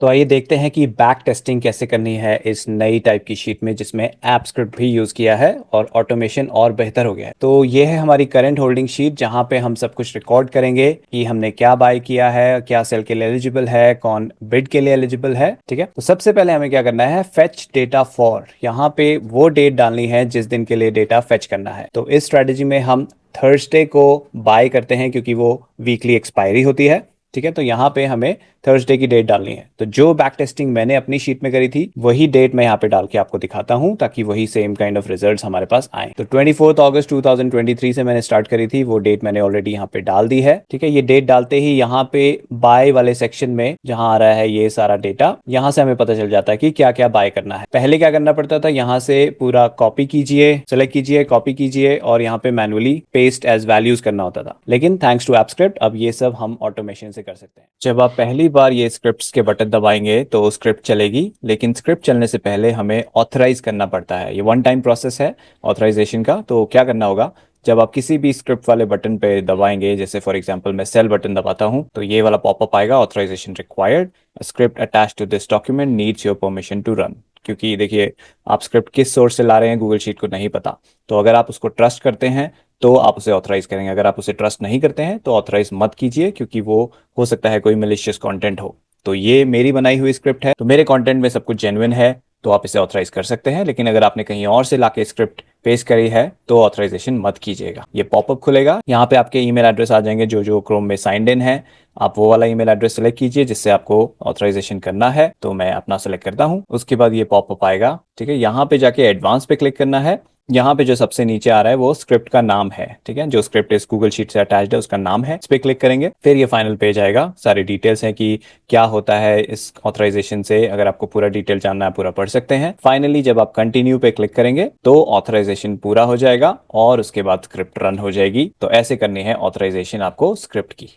तो आइए देखते हैं कि बैक टेस्टिंग कैसे करनी है इस नई टाइप की शीट में जिसमें ऐप स्क्रिप्ट भी यूज़ किया है और ऑटोमेशन और बेहतर हो गया है। तो ये है हमारी करंट होल्डिंग शीट जहां पे हम सब कुछ रिकॉर्ड करेंगे कि हमने क्या बाय किया है, क्या सेल के लिए एलिजिबल है, कौन बिड के लिए एलिजिबल है। ठीक है, तो सबसे पहले हमें क्या करना है, फेच डेटा फॉर। यहाँ पे वो डेट डालनी है जिस दिन के लिए डेटा फेच करना है। तो इस स्ट्रेटेजी में हम थर्सडे को बाय करते हैं क्योंकि वो वीकली एक्सपायरी होती है। ठीक है, तो यहाँ पे हमें थर्सडे की डेट डालनी है। तो जो बैक टेस्टिंग मैंने अपनी शीट में करी थी वही डेट मैं यहाँ पे डाल के आपको दिखाता हूँ ताकि वही सेम काइंड ऑफ रिजल्ट्स हमारे पास आए। तो 24 अगस्त 2023 से मैंने स्टार्ट करी थी, वो डेट मैंने ऑलरेडी यहाँ पे डाल दी है। ठीक है, ये डेट डालते ही यहाँ पे बाय वाले सेक्शन में जहाँ आ रहा है ये सारा डेटा, यहाँ से हमें पता चल जाता है कि क्या क्या बाय करना है। पहले क्या करना पड़ता था, यहाँ से पूरा कॉपी कीजिए, सेलेक्ट कीजिए, कॉपी कीजिए और यहाँ पे मैनुअली पेस्ट एज वैल्यूज करना होता था। लेकिन थैंक्स टू एपस्क्रिप्ट अब ये सब हम ऑटोमेशन से कर सकते हैं। जब आप पहली बार ये स्क्रिप्ट्स के बटन दबाएंगे तो स्क्रिप्ट चलेगी, लेकिन स्क्रिप्ट चलने से पहले हमें ऑथराइज करना पड़ता है। ये वन टाइम प्रोसेस है ऑथराइजेशन का। तो क्या करना होगा, जब आप किसी भी स्क्रिप्ट वाले बटन पे दबाएंगे, जैसे फॉर एग्जांपल मैं सेल बटन दबाता हूं, तो ये वाला पॉपअप आएगा, authorization required, script attach to this document needs your permission to run. क्योंकि देखिए, आप स्क्रिप्ट किस सोर्स से ला रहे हैं गूगल शीट को नहीं पता। तो अगर आप उसको ट्रस्ट करते हैं तो आप उसे ऑथराइज करेंगे, अगर आप उसे ट्रस्ट नहीं करते हैं तो ऑथराइज मत कीजिए, क्योंकि वो हो सकता है कोई मिलिशियस कंटेंट हो। तो ये मेरी बनाई हुई स्क्रिप्ट है, तो मेरे कंटेंट में सब कुछ जेन्युइन है, तो आप इसे ऑथराइज कर सकते हैं। लेकिन अगर आपने कहीं और से लाके स्क्रिप्ट पेस्ट करी है तो ऑथराइजेशन मत कीजिएगा। ये पॉपअप खुलेगा, यहाँ पे आपके ईमेल एड्रेस आ जाएंगे जो जो क्रोम में साइंड इन है। आप वो वाला ईमेल एड्रेस सेलेक्ट कीजिए जिससे आपको ऑथराइजेशन करना है। तो मैं अपना सेलेक्ट करता हूँ, उसके बाद ये पॉपअप आएगा। ठीक है, यहाँ पे जाके एडवांस पे क्लिक करना है। यहाँ पे जो सबसे नीचे आ रहा है वो स्क्रिप्ट का नाम है। ठीक है, जो स्क्रिप्ट इस गूगल शीट से अटैच्ड है उसका नाम है, इस पे क्लिक करेंगे। फिर ये फाइनल पेज आएगा, सारी डिटेल्स है कि क्या होता है इस ऑथराइजेशन से। अगर आपको पूरा डिटेल जानना है पूरा पढ़ सकते हैं। फाइनली जब आप कंटिन्यू पे क्लिक करेंगे तो ऑथराइजेशन पूरा हो जाएगा और उसके बाद स्क्रिप्ट रन हो जाएगी। तो ऐसे करनी है ऑथराइजेशन आपको स्क्रिप्ट की।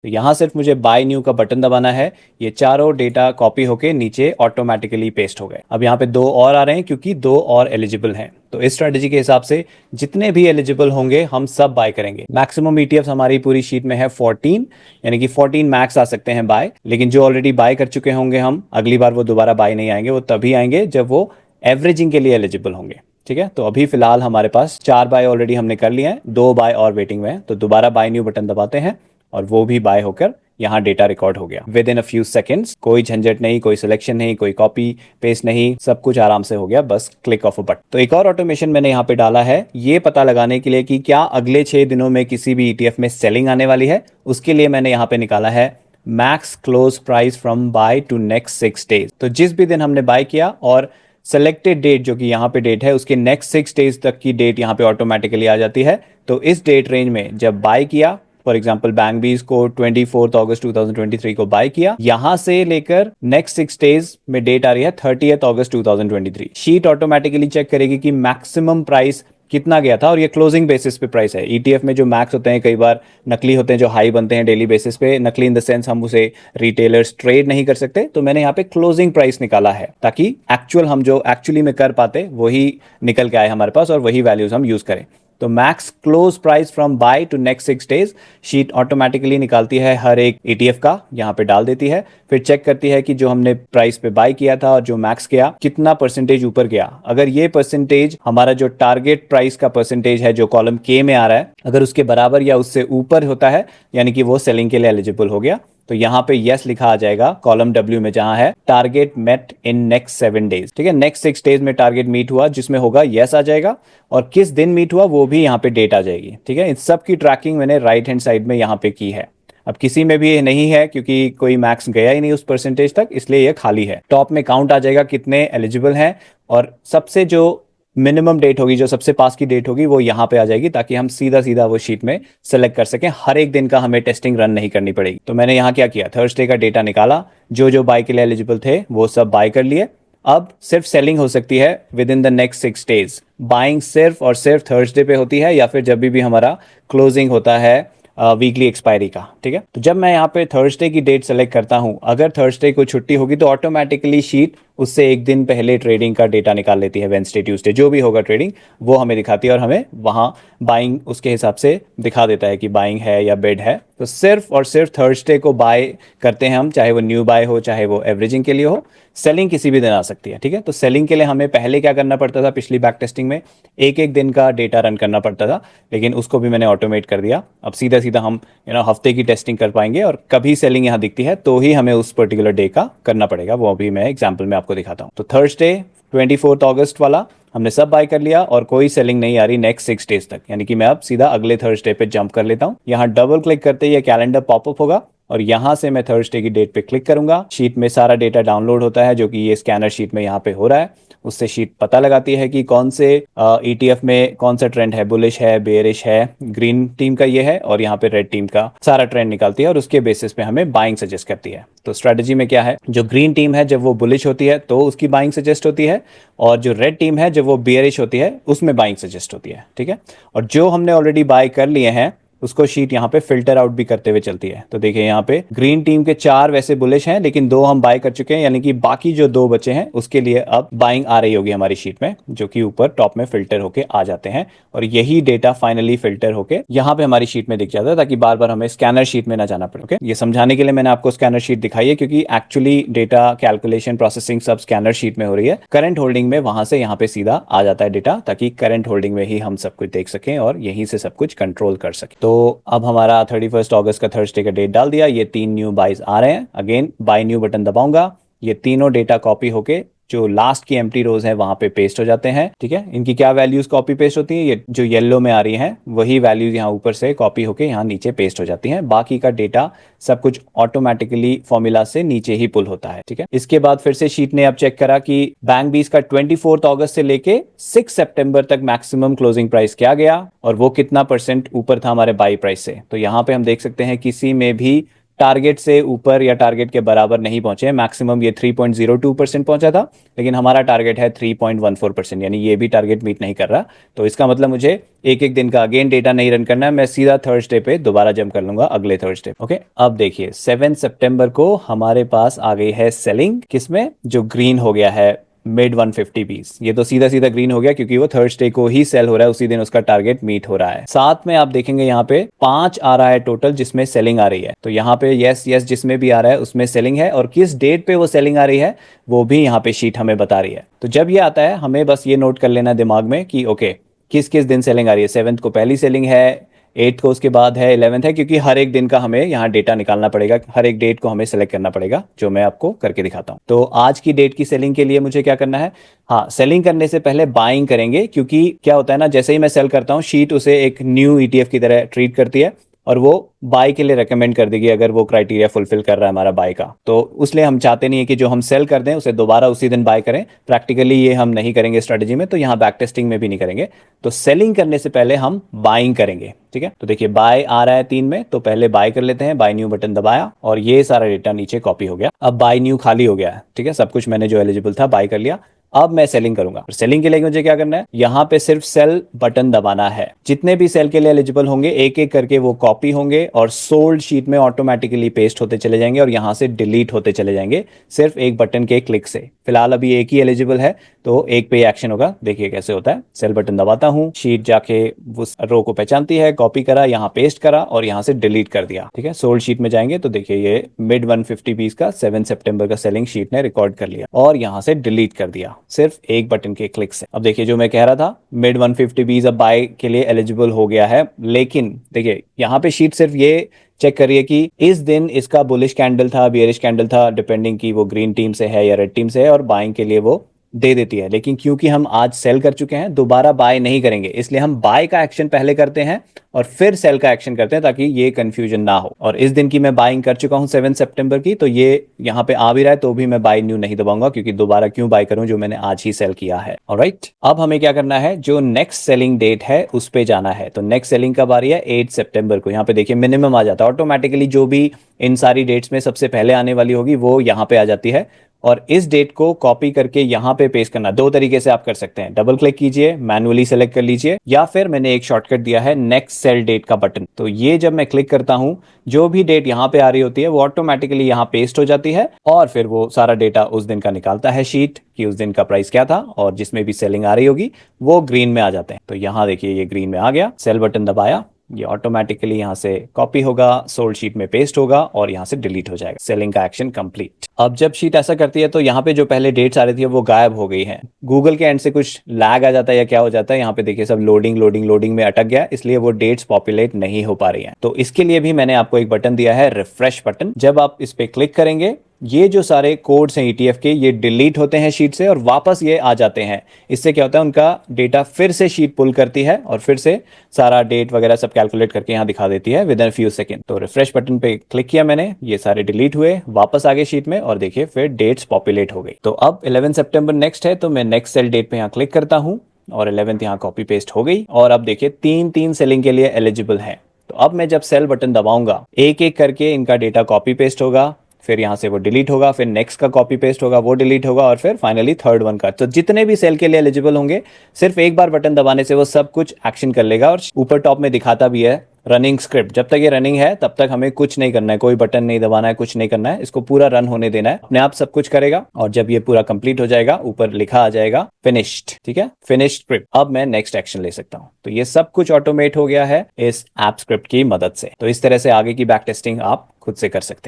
तो यहाँ सिर्फ मुझे बाय न्यू का बटन दबाना है, ये चारों डेटा कॉपी होके नीचे ऑटोमेटिकली पेस्ट हो गए। अब यहाँ पे दो और आ रहे हैं क्योंकि दो और एलिजिबल हैं। तो इस स्ट्रेटेजी के हिसाब से जितने भी एलिजिबल होंगे हम सब बाय करेंगे। मैक्सिमम ईटीएफ हमारी पूरी शीट में है 14, यानी कि 14 मैक्स आ सकते हैं बाय। लेकिन जो ऑलरेडी बाय कर चुके होंगे हम, अगली बार वो दोबारा बाय नहीं आएंगे, वो तभी आएंगे जब वो एवरेजिंग के लिए एलिजिबल होंगे। ठीक है, तो अभी फिलहाल हमारे पास 4 बाय ऑलरेडी हमने कर लिए हैं, 2 बाय और वेटिंग में है। तो दोबारा बाय न्यू बटन दबाते हैं और वो भी बाय होकर यहाँ डेटा रिकॉर्ड हो गया with in a few seconds. कोई झंझट नहीं, कोई सिलेक्शन नहीं, कोई कॉपी पेस्ट नहीं, सब कुछ आराम से हो गया, बस क्लिक ऑफ अ बटन। तो एक और ऑटोमेशन मैंने यहाँ पे डाला है, ये पता लगाने के लिए कि क्या अगले 6 दिनों में किसी भी ईटीएफ में सेलिंग आने वाली है। उसके लिए मैंने यहाँ पे निकाला है max close price from by two next 6 days. तो जिस भी दिन हमने बाय किया और सेलेक्टेड डेट जो कि यहाँ पे डेट है, उसके नेक्स्ट 6 डेज तक की डेट यहाँ पे ऑटोमेटिकली आ जाती है। तो इस डेट रेंज में जब बाय किया, फॉर एग्जाम्पल बैंक बीज को 24 अगस्त 2023 को बाय किया, यहां से लेकर नेक्स्ट 6 डेज में डेट आ रही है 30 अगस्त 2023। शीट ऑटोमेटिकली चेक करेगी कि मैक्सिमम प्राइस कितना गया था, और ये क्लोजिंग बेसिस पे प्राइस है। ईटीएफ में जो मैक्स होते हैं कई बार नकली होते हैं, जो हाई बनते हैं डेली बेसिस पे, नकली इन द सेंस हम उसे रिटेलर्स ट्रेड नहीं कर सकते। तो मैंने यहाँ पे क्लोजिंग प्राइस निकाला है ताकि एक्चुअल हम जो एक्चुअली में कर पाते वही निकल के आए हमारे पास और वही वैल्यूज हम यूज करें। तो max close price from by two next 6 days sheet automatically निकालती है, हर एक ईटीएफ का यहाँ पे डाल देती है। फिर चेक करती है कि जो हमने प्राइस पे बाय किया था और जो मैक्स किया कितना परसेंटेज ऊपर गया। अगर ये परसेंटेज हमारा जो टारगेट प्राइस का परसेंटेज है जो कॉलम के में आ रहा है, अगर उसके बराबर या उससे ऊपर होता है, यानी कि वो सेलिंग के लिए एलिजिबल हो गया। तो यहाँ पे यस लिखा आ जाएगा कॉलम डब्ल्यू में, जहां है target met in next 7 days. ठीक है, नेक्स्ट 6 डेज में टारगेट मीट हुआ जिसमें होगा यस आ जाएगा, और किस दिन मीट हुआ वो भी यहाँ पे डेट आ जाएगी। ठीक है, इन सब की ट्रैकिंग मैंने राइट हैंड साइड में यहाँ पे की है। अब किसी में भी नहीं है क्योंकि कोई मैक्स गया ही नहीं उस परसेंटेज तक, इसलिए ये खाली है। टॉप में काउंट आ जाएगा कितने एलिजिबल हैं, और सबसे जो मिनिमम डेट होगी, जो सबसे पास की डेट होगी, वो यहाँ पे आ जाएगी ताकि हम सीधा सीधा वो शीट में सेलेक्ट कर सकें। हर एक दिन का हमें टेस्टिंग रन नहीं करनी पड़ेगी। तो मैंने यहाँ क्या किया, थर्सडे का डेटा निकाला, जो जो बाय के लिए एलिजिबल थे वो सब बाय कर लिए। अब सिर्फ सेलिंग हो सकती है with in the next 6 days. Buying सिर्फ और सिर्फ थर्सडे पे होती है या फिर जब भी हमारा क्लोजिंग होता है वीकली एक्सपायरी का। ठीक है, तो जब मैं यहाँ पे थर्सडे की डेट सेलेक्ट करता हूँ, अगर थर्सडे को छुट्टी होगी तो ऑटोमेटिकली शीट उससे एक दिन पहले ट्रेडिंग का डेटा निकाल लेती है, वेंसडे ट्यूसडे जो भी होगा ट्रेडिंग वो हमें दिखाती है और हमें वहाँ बाइंग उसके हिसाब से दिखा देता है कि बाइंग है या बेड है। तो सिर्फ और सिर्फ थर्सडे को बाय करते हैं हम, चाहे वो न्यू बाय हो चाहे वो एवरेजिंग के लिए हो। सेलिंग किसी भी दिन आ सकती है, ठीक है। तो सेलिंग के लिए हमें पहले क्या करना पड़ता था, पिछली बैक टेस्टिंग में एक एक दिन का डेटा रन करना पड़ता था, लेकिन उसको भी मैंने ऑटोमेट कर दिया। अब सीधा सीधा हम हफ्ते की टेस्टिंग कर पाएंगे और कभी सेलिंग यहाँ दिखती है तो ही हमें उस पर्टिकुलर डे का करना पड़ेगा, वो अभी मैं एग्जाम्पल में आपको दिखाता हूँ। तो थर्सडे 24 वाला हमने सब बाय कर लिया और कोई सेलिंग नहीं आ रही नेक्स्ट 6 डेज तक, यानी कि मैं अब सीधा अगले थर्सडे पे जंप कर लेता हूँ। यहाँ डबल क्लिक करते ही कैलेंडर पॉपअप होगा और यहाँ से मैं थर्सडे की डेट पे क्लिक करूंगा। शीट में सारा डेटा डाउनलोड होता है जो कि ये स्कैनर शीट में यहाँ पे हो रहा है। उससे शीट पता लगाती है कि कौन से ईटीएफ में कौन सा ट्रेंड है, बुलिश है, बेयरिश है। ग्रीन टीम का ये है और यहाँ पे रेड टीम का सारा ट्रेंड निकालती है और उसके बेसिस पे हमें बाइंग सजेस्ट करती है। तो स्ट्रेटजी में क्या है, जो ग्रीन टीम है जब वो बुलिश होती है तो उसकी बाइंग सजेस्ट होती है, और जो रेड टीम है जब वो बेयरिश होती है उसमें बाइंग सजेस्ट होती है, ठीक है। और जो हमने ऑलरेडी बाय कर लिए हैं उसको शीट यहाँ पे फिल्टर आउट भी करते हुए चलती है। तो देखिए यहाँ पे ग्रीन टीम के 4 वैसे बुलिश हैं लेकिन 2 हम बाय कर चुके हैं, यानी कि बाकी जो 2 बचे हैं उसके लिए अब बाइंग आ रही होगी हमारी शीट में, जो कि ऊपर टॉप में फिल्टर होके आ जाते हैं। और यही डेटा फाइनली फिल्टर होके यहाँ पे हमारी शीट में दिख जाता है, ताकि बार बार हमें स्कैनर शीट में ना जाना पड़े। ओके, ये समझाने के लिए मैंने आपको स्कैनर शीट दिखाई है, क्योंकि एक्चुअली डेटा कैलकुलेशन प्रोसेसिंग सब स्कैनर शीट में हो रही है। करंट होल्डिंग में वहां से यहाँ पे सीधा आ जाता है डेटा, ताकि करंट होल्डिंग में ही हम सब कुछ देख सकें और यहीं से सब कुछ कंट्रोल कर सकें। तो अब हमारा 31 अगस्त का थर्सडे का डेट डाल दिया, ये 3 न्यू बाइज आ रहे हैं। अगेन बाय न्यू बटन दबाऊंगा, ये तीनों डेटा कॉपी होके जो लास्ट की एम्प्टी रोज है वहां पे पेस्ट हो जाते हैं, ठीक है। इनकी क्या वैल्यूज कॉपी पेस्ट होती है, ये जो येलो में आ रही हैं वही वैल्यूज यहाँ ऊपर से कॉपी होके यहाँ नीचे पेस्ट हो जाती हैं। बाकी का डेटा सब कुछ ऑटोमेटिकली फॉर्मूला से नीचे ही पुल होता है, ठीक है। इसके बाद फिर से शीट ने अब चेक करा कि बैंक बीस का 24 अगस्त से लेके 6 सितंबर तक मैक्सिमम क्लोजिंग प्राइस क्या गया और वो कितना परसेंट ऊपर था हमारे बाई प्राइस से। तो यहाँ पे हम देख सकते हैं किसी में भी टारगेट से ऊपर या टारगेट के बराबर नहीं पहुंचे। मैक्सिमम ये 3.02% पहुंचा था, लेकिन हमारा टारगेट है 3.14%, यानी ये भी टारगेट मीट नहीं कर रहा। तो इसका मतलब मुझे एक एक दिन का अगेन डेटा नहीं रन करना है, मैं सीधा थर्सडे पे दोबारा जंप कर लूंगा अगले थर्सडे। ओके, अब देखिए 7 सितंबर को हमारे पास आ गई है सेलिंग, किसमें, जो ग्रीन हो गया है मिड 150 पीस। ये तो सीधा सीधा ग्रीन हो गया क्योंकि वो थर्सडे को ही सेल हो रहा है, उसी दिन उसका टारगेट मीट हो रहा है। साथ में आप देखेंगे यहाँ पे 5 आ रहा है टोटल जिसमें सेलिंग आ रही है। तो यहाँ पे यस यस जिसमें भी आ रहा है उसमें सेलिंग है, और किस डेट पे वो सेलिंग आ रही है वो भी यहाँ पे शीट हमें बता रही है। तो जब ये आता है हमें बस ये नोट कर लेना दिमाग में कि ओके किस किस दिन सेलिंग आ रही है। 7th को पहली सेलिंग है, 8th को उसके बाद है, 11th है, क्योंकि हर एक दिन का हमें यहाँ डेटा निकालना पड़ेगा, हर एक डेट को हमें सेलेक्ट करना पड़ेगा, जो मैं आपको करके दिखाता हूँ। तो आज की डेट की सेलिंग के लिए मुझे क्या करना है, हाँ सेलिंग करने से पहले बाइंग करेंगे, क्योंकि क्या होता है ना, जैसे ही मैं सेल करता हूँ शीट उसे एक न्यू ईटीएफ की तरह ट्रीट करती है और वो बाय के लिए रेकमेंड कर देगी अगर वो क्राइटेरिया फुलफिल कर रहा है हमारा बाय का। तो उसलिए हम चाहते नहीं है कि जो हम सेल कर दें उसे दोबारा उसी दिन बाय करें। प्रैक्टिकली ये हम नहीं करेंगे स्ट्रेटेजी में, तो यहाँ बैक टेस्टिंग में भी नहीं करेंगे। तो सेलिंग करने से पहले हम बाइंग करेंगे, ठीक है। तो देखिए बाय आ रहा है 3 में, तो पहले बाय कर लेते हैं। बाय न्यू बटन दबाया और ये सारा डेटा नीचे कॉपी हो गया। अब बाय न्यू खाली हो गया है, ठीक है, सब कुछ मैंने जो एलिजिबल था बाय कर लिया। अब मैं सेलिंग करूंगा। सेलिंग के लिए मुझे क्या करना है, यहां पे सिर्फ सेल बटन दबाना है। जितने भी सेल के लिए एलिजिबल होंगे एक एक करके वो कॉपी होंगे और सोल्ड शीट में ऑटोमेटिकली पेस्ट होते चले जाएंगे और यहां से डिलीट होते चले जाएंगे सिर्फ एक बटन के क्लिक से। फिलहाल अभी एक ही एलिजिबल है तो एक पे एक्शन होगा। देखिए कैसे होता है, सेल बटन दबाता हूं, शीट जाके उस रो को पहचानती है, कॉपी करा, यहाँ पेस्ट करा और यहाँ से डिलीट कर दिया, ठीक है। सोल्ड शीट में जाएंगे तो देखिए ये मिड 150 पीस का 7 सितंबर का सेलिंग शीट ने रिकॉर्ड कर लिया और यहाँ से डिलीट कर दिया सिर्फ एक बटन के क्लिक से। अब देखिए जो मैं कह रहा था मिड 150 बीज अब बाय के लिए एलिजिबल हो गया है, लेकिन देखिए यहाँ पे शीट सिर्फ ये चेक करिए कि इस दिन इसका बुलिश कैंडल था, बियरिश कैंडल था, डिपेंडिंग की वो ग्रीन टीम से है या रेड टीम से है, और बाइंग के लिए वो दे देती है। लेकिन क्योंकि हम आज सेल कर चुके हैं दोबारा बाय नहीं करेंगे, इसलिए हम बाय का एक्शन पहले करते हैं और फिर सेल का एक्शन करते हैं ताकि ये कंफ्यूजन ना हो। और इस दिन की मैं बाइंग कर चुका हूं 7 सितंबर की, तो ये यहाँ पे आ भी रहा है तो भी मैं बाय न्यू नहीं दबाऊंगा, क्योंकि दोबारा क्यों बाय करूं जो मैंने आज ही सेल किया है। ऑलराइट, अब हमें क्या करना है, जो नेक्स्ट सेलिंग डेट है उस पे जाना है। तो नेक्स्ट सेलिंग कब आ रही है, 8 सितंबर को। यहाँ पे देखिए मिनिमम आ जाता है ऑटोमेटिकली, जो भी इन सारी डेट्स में सबसे पहले आने वाली होगी वो यहाँ पे आ जाती है। और इस डेट को कॉपी करके यहाँ पे पेस्ट करना। दो तरीके से आप कर सकते हैं, डबल क्लिक कीजिए, मैनुअली सेलेक्ट कर लीजिए, या फिर मैंने एक शॉर्टकट दिया है नेक्स्ट सेल डेट का बटन। तो ये जब मैं क्लिक करता हूँ, जो भी डेट यहाँ पे आ रही होती है वो ऑटोमेटिकली यहाँ पेस्ट हो जाती है, और फिर वो सारा डेटा उस दिन का निकालता है शीट कि उस दिन का प्राइस क्या था, और जिसमें भी सेलिंग आ रही होगी वो ग्रीन में आ जाते हैं। तो यहाँ देखिए ये ग्रीन में आ गया, सेल बटन दबाया, ये ऑटोमेटिकली यहाँ से कॉपी होगा, सोल्ड शीट में पेस्ट होगा और यहाँ से डिलीट हो जाएगा। सेलिंग का एक्शन कंप्लीट। अब जब शीट ऐसा करती है तो यहाँ पे जो पहले डेट्स आ रही थी वो गायब हो गई हैं। गूगल के एंड से कुछ लैग आ जाता है या क्या हो जाता है, यहाँ पे देखिए सब लोडिंग लोडिंग लोडिंग में अटक गया, इसलिए वो डेट्स पॉपुलेट नहीं हो पा रही हैं। तो इसके लिए भी मैंने आपको एक बटन दिया है, रिफ्रेश बटन। जब आप इस पे क्लिक करेंगे, ये जो सारे कोड्स हैं ईटीएफ के, ये डिलीट होते हैं शीट से और वापस ये आ जाते हैं। इससे क्या होता है, उनका डेटा फिर से शीट पुल करती है और फिर से सारा डेट वगैरह सब कैलकुलेट करके यहाँ दिखा देती है विद इन फ्यू सेकंड। तो रिफ्रेश बटन पे क्लिक किया मैंने, ये सारे डिलीट हुए, वापस आ गए शीट में, और देखिए फिर डेट्स पॉपुलेट हो गई। तो अब 11 सितंबर नेक्स्ट है, तो मैं नेक्स्ट सेल डेट पे यहाँ क्लिक करता हूँ और 11th यहाँ कॉपी पेस्ट हो गई, और अब देखिए तीन तीन सेलिंग के लिए एलिजिबल है। तो अब मैं जब सेल बटन दबाऊंगा, एक एक करके इनका डेटा कॉपी पेस्ट होगा, फिर यहाँ से वो डिलीट होगा, फिर नेक्स्ट का कॉपी पेस्ट होगा, वो डिलीट होगा, और फिर फाइनली थर्ड वन का। तो जितने भी सेल के लिए एलिजिबल होंगे, सिर्फ एक बार बटन दबाने से वो सब कुछ एक्शन कर लेगा। और ऊपर टॉप में दिखाता भी है रनिंग स्क्रिप्ट। जब तक ये रनिंग है तब तक हमें कुछ नहीं करना है, कोई बटन नहीं दबाना है, कुछ नहीं करना है, इसको पूरा रन होने देना है, अपने आप सब कुछ करेगा। और जब ये पूरा कंप्लीट हो जाएगा, ऊपर लिखा आ जाएगा फिनिश्ड। ठीक है, फिनिश्ड स्क्रिप्ट। अब मैं नेक्स्ट एक्शन ले सकता हूं। तो ये सब कुछ ऑटोमेट हो गया है इस ऐप स्क्रिप्ट की मदद से। तो इस तरह से आगे की बैक टेस्टिंग आप खुद से कर सकते हैं।